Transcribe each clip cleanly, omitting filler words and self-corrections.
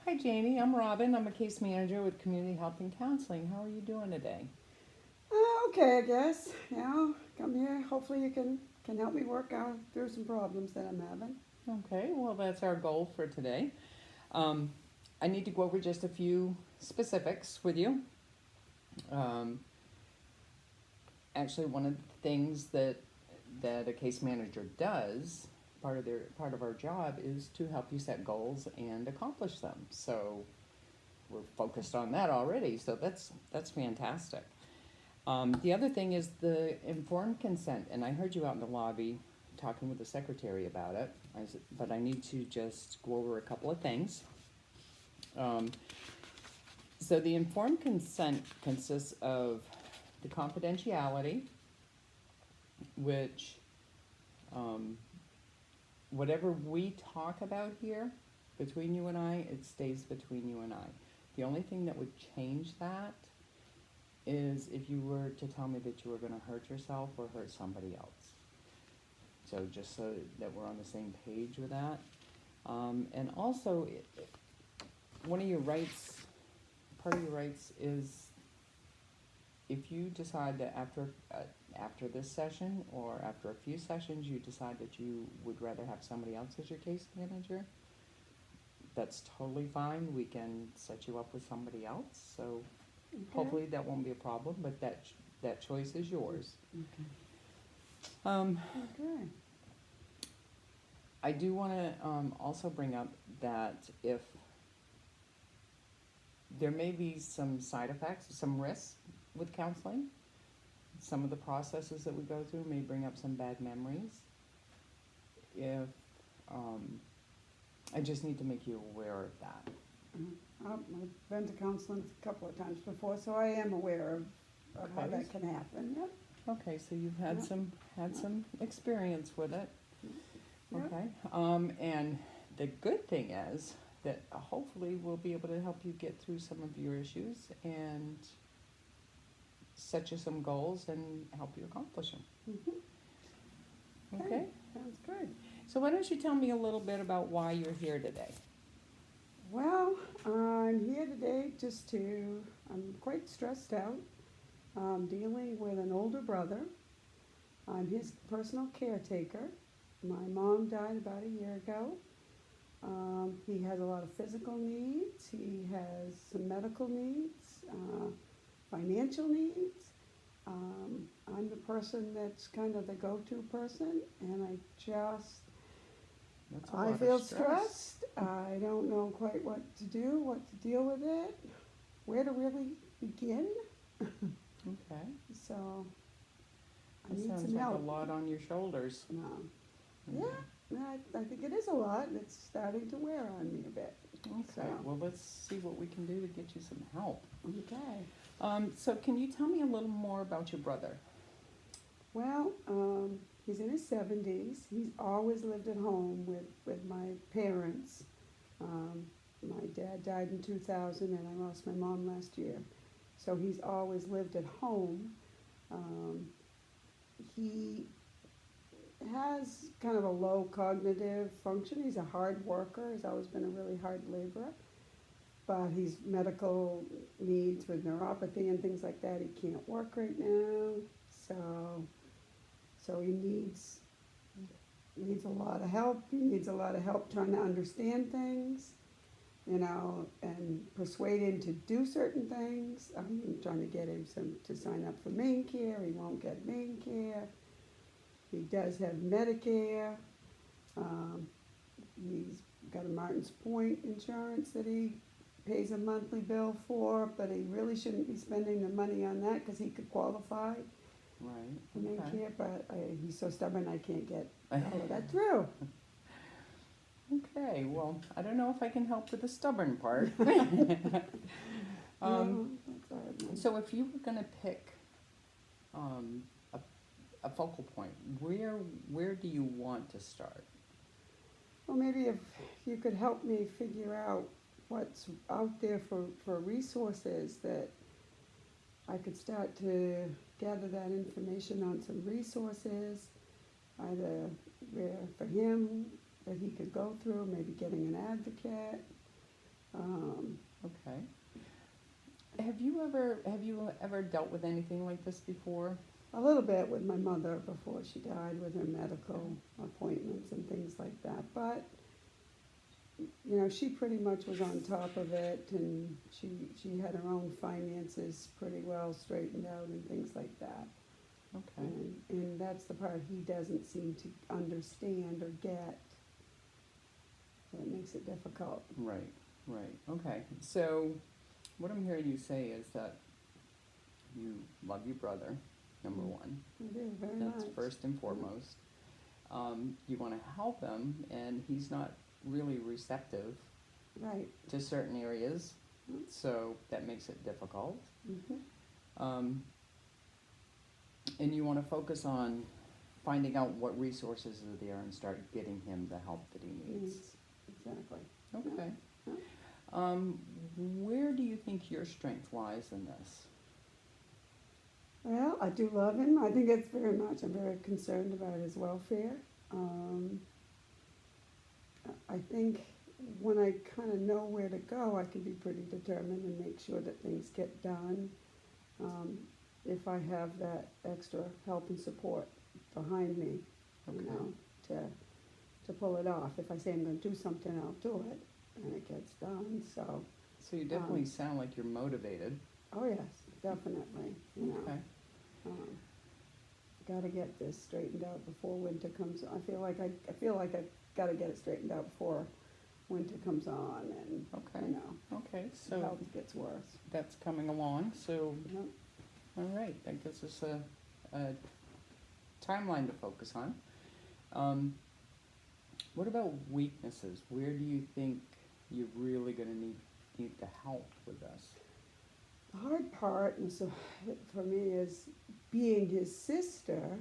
Hi Janie, I'm Robin. I'm a case manager with Community Health and Counseling. How are you doing today? Okay, I guess. Come here. Hopefully you can help me work out through some problems that I'm having. Okay, well, that's our goal for today. Um, I need to go over just a few specifics with you. Um, Actually, one of the things that a case manager does, part of our job, is to help you set goals and accomplish them. So we're focused on that already. So that's fantastic. The other thing is the informed consent, and I heard you out in the lobby talking with the secretary about it, but I need to just go over a couple of things. Um, so the informed consent consists of the confidentiality, which um, whatever we talk about here between you and I, it stays between you and I. The only thing that would change that is if you were to tell me that you were going to hurt yourself or hurt somebody else. So just so that we're on the same page with that. And also, one of your rights, part of your rights is if you decide that after this session or after a few sessions you decide that you would rather have somebody else as your case manager, that's totally fine. We can set you up with somebody else. So Okay. hopefully that won't be a problem, but that choice is yours. Okay. Um, Okay. I do want to also bring up that if there may be some side effects, some risks with counseling, some of the processes that we go through may bring up some bad memories. If um, I just need to make you aware of that. I've been to counseling a couple of times before, so I am aware of how Okay. that can happen. Yep. Okay, so you've had Yep. some experience with it. Yep. Okay, and the good thing is that hopefully we'll be able to help you get through some of your issues and set you some goals and help you accomplish them. Mhm. Okay, Sounds good. so why don't you tell me a little bit about why you're here today? Well, I'm here today I'm quite stressed out. I'm dealing with an older brother. I'm his personal caretaker. My mom died about a year ago. He has a lot of physical needs. He has some medical needs, financial needs. I'm the person that's kind of the go-to person, and That's a I lot of feel stress. stressed. I don't know quite what to do, what to deal with it, where to really begin. Okay, So I that need sounds some like a help. lot on your shoulders. Yeah, I think it is a lot. It's starting to wear on me a bit. Okay, So, well, let's see what we can do to get you some help. okay. So can you tell me a little more about your brother? Well, he's in his 70s. He's always lived at home with my parents. Um, my dad died in 2000, and I lost my mom last year. So he's always lived at home. Um, he has kind of a low cognitive function. He's a hard worker. He's always been a really hard laborer. But he's medical needs with neuropathy and things like that. He can't work right now. So so he needs a lot of help. He needs a lot of help trying to understand things, and persuade him to do certain things. I'm trying to get him to sign up for main care. He won't get main care. He does have Medicare. Um, he's got a Martin's Point insurance that he pays a monthly bill for, but he really shouldn't be spending the money on that because he could qualify Right, for main okay. care, but he's so stubborn I can't get all of that through. Okay, well, I don't know if I can help with the stubborn part. No, that's a hard one. So if you were gonna pick um, a, a focal point, where do you want to start? Well, maybe if you could help me figure out what's out there for resources that I could start to gather that information on some resources, either where for him that he could go through, maybe getting an advocate, Okay. Have you ever dealt with anything like this before? A little bit with my mother before she died, with her medical appointments and things like that. But, you know, she pretty much was on top of it, and she had her own finances pretty well straightened out and things like that. Okay. And that's the part he doesn't seem to understand or get. So it makes it difficult. Right, right. Okay. So what I'm hearing you say is that you love your brother, number one. I do, very That's much. first and foremost. You want to help him, and he's not really receptive Right. to certain areas, Mm. so that makes it difficult. Mm-hmm. And you want to focus on finding out what resources are there and start getting him the help that he needs. Exactly. Okay. Yeah. Where do you think your strength lies in this? Well, I do love him. I think it's very much, I'm very concerned about his welfare. I think when I kind of know where to go, I can be pretty determined and make sure that things get done. If I have that extra help and support behind me, you Okay. know, to pull it off. If I say I'm going to do something, I'll do it, and it gets done. So, So you definitely sound like you're motivated. oh yes, definitely. You know, Okay. got to get this straightened out before winter comes. I feel like I got to get it straightened out before winter comes on, and Okay. you know, Okay. the So health gets worse. that's coming along. So Yep. all right, that gives us a timeline to focus on. What about weaknesses? Where do you think you're really going to need the help with this? The hard part, and so for me, is being his sister.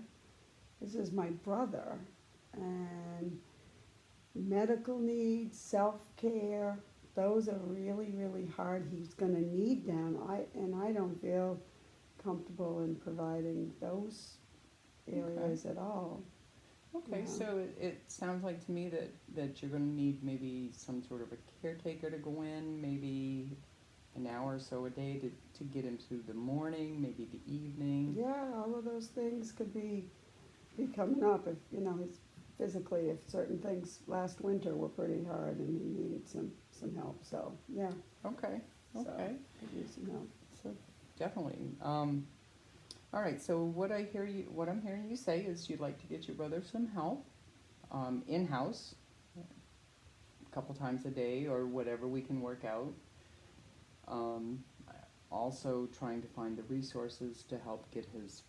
This is my brother, and medical needs, self-care, those are really, really hard. He's going to need them. I don't feel comfortable in providing those areas at all. Okay, Yeah. so it sounds like to me that you're going to need maybe some sort of a caretaker to go in, maybe an hour or so a day to get him through the morning, maybe the evening. Yeah, all of those things could be coming up if, you know, physically, if certain things last winter were pretty hard and he needed some help. So, yeah, Okay, So- okay. could use some help. So definitely. All right. So what I'm hearing you say is you'd like to get your brother some help, in house, a couple times a day or whatever we can work out. Also trying to find the resources to help get his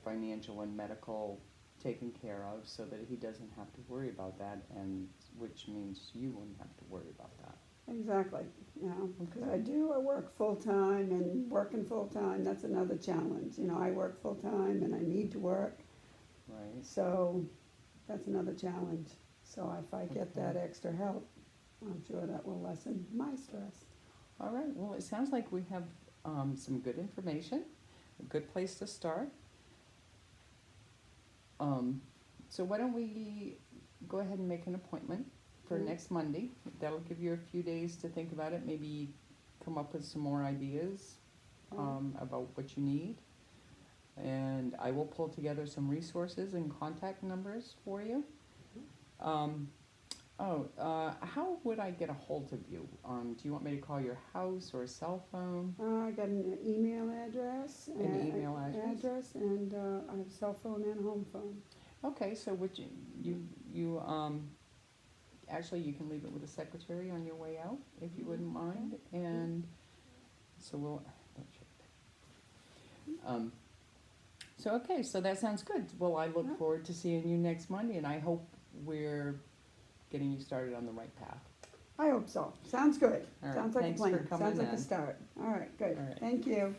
financial and medical taken care of, so that he doesn't have to worry about that, and which means you wouldn't have to worry about that. Exactly, you know, because Okay. I work full-time, and working full-time, that's another challenge. You know, I work full-time and I need to work, Right. so that's another challenge. So if I get Okay. that extra help, I'm sure that will lessen my stress. All right. Well, it sounds like we have some good information, a good place to start. So why don't we go ahead and make an appointment for Mm. next Monday? That'll give you a few days to think about it, maybe come up with some more ideas about what you need. And I will pull together some resources and contact numbers for you. How would I get a hold of you? Do you want me to call your house or a cell phone? I got an email address. An email address? And I have a cell phone and a home phone. Okay, so would you actually you can leave it with the secretary on your way out if you wouldn't mind, and so we'll. So okay, so that sounds good. Well, I look Yeah. forward to seeing you next Monday, and I hope we're getting you started on the right path. I hope so. Sounds good. All right, Sounds like a thanks for plan. coming Sounds like a in. start. All right, good. All right. Thank you.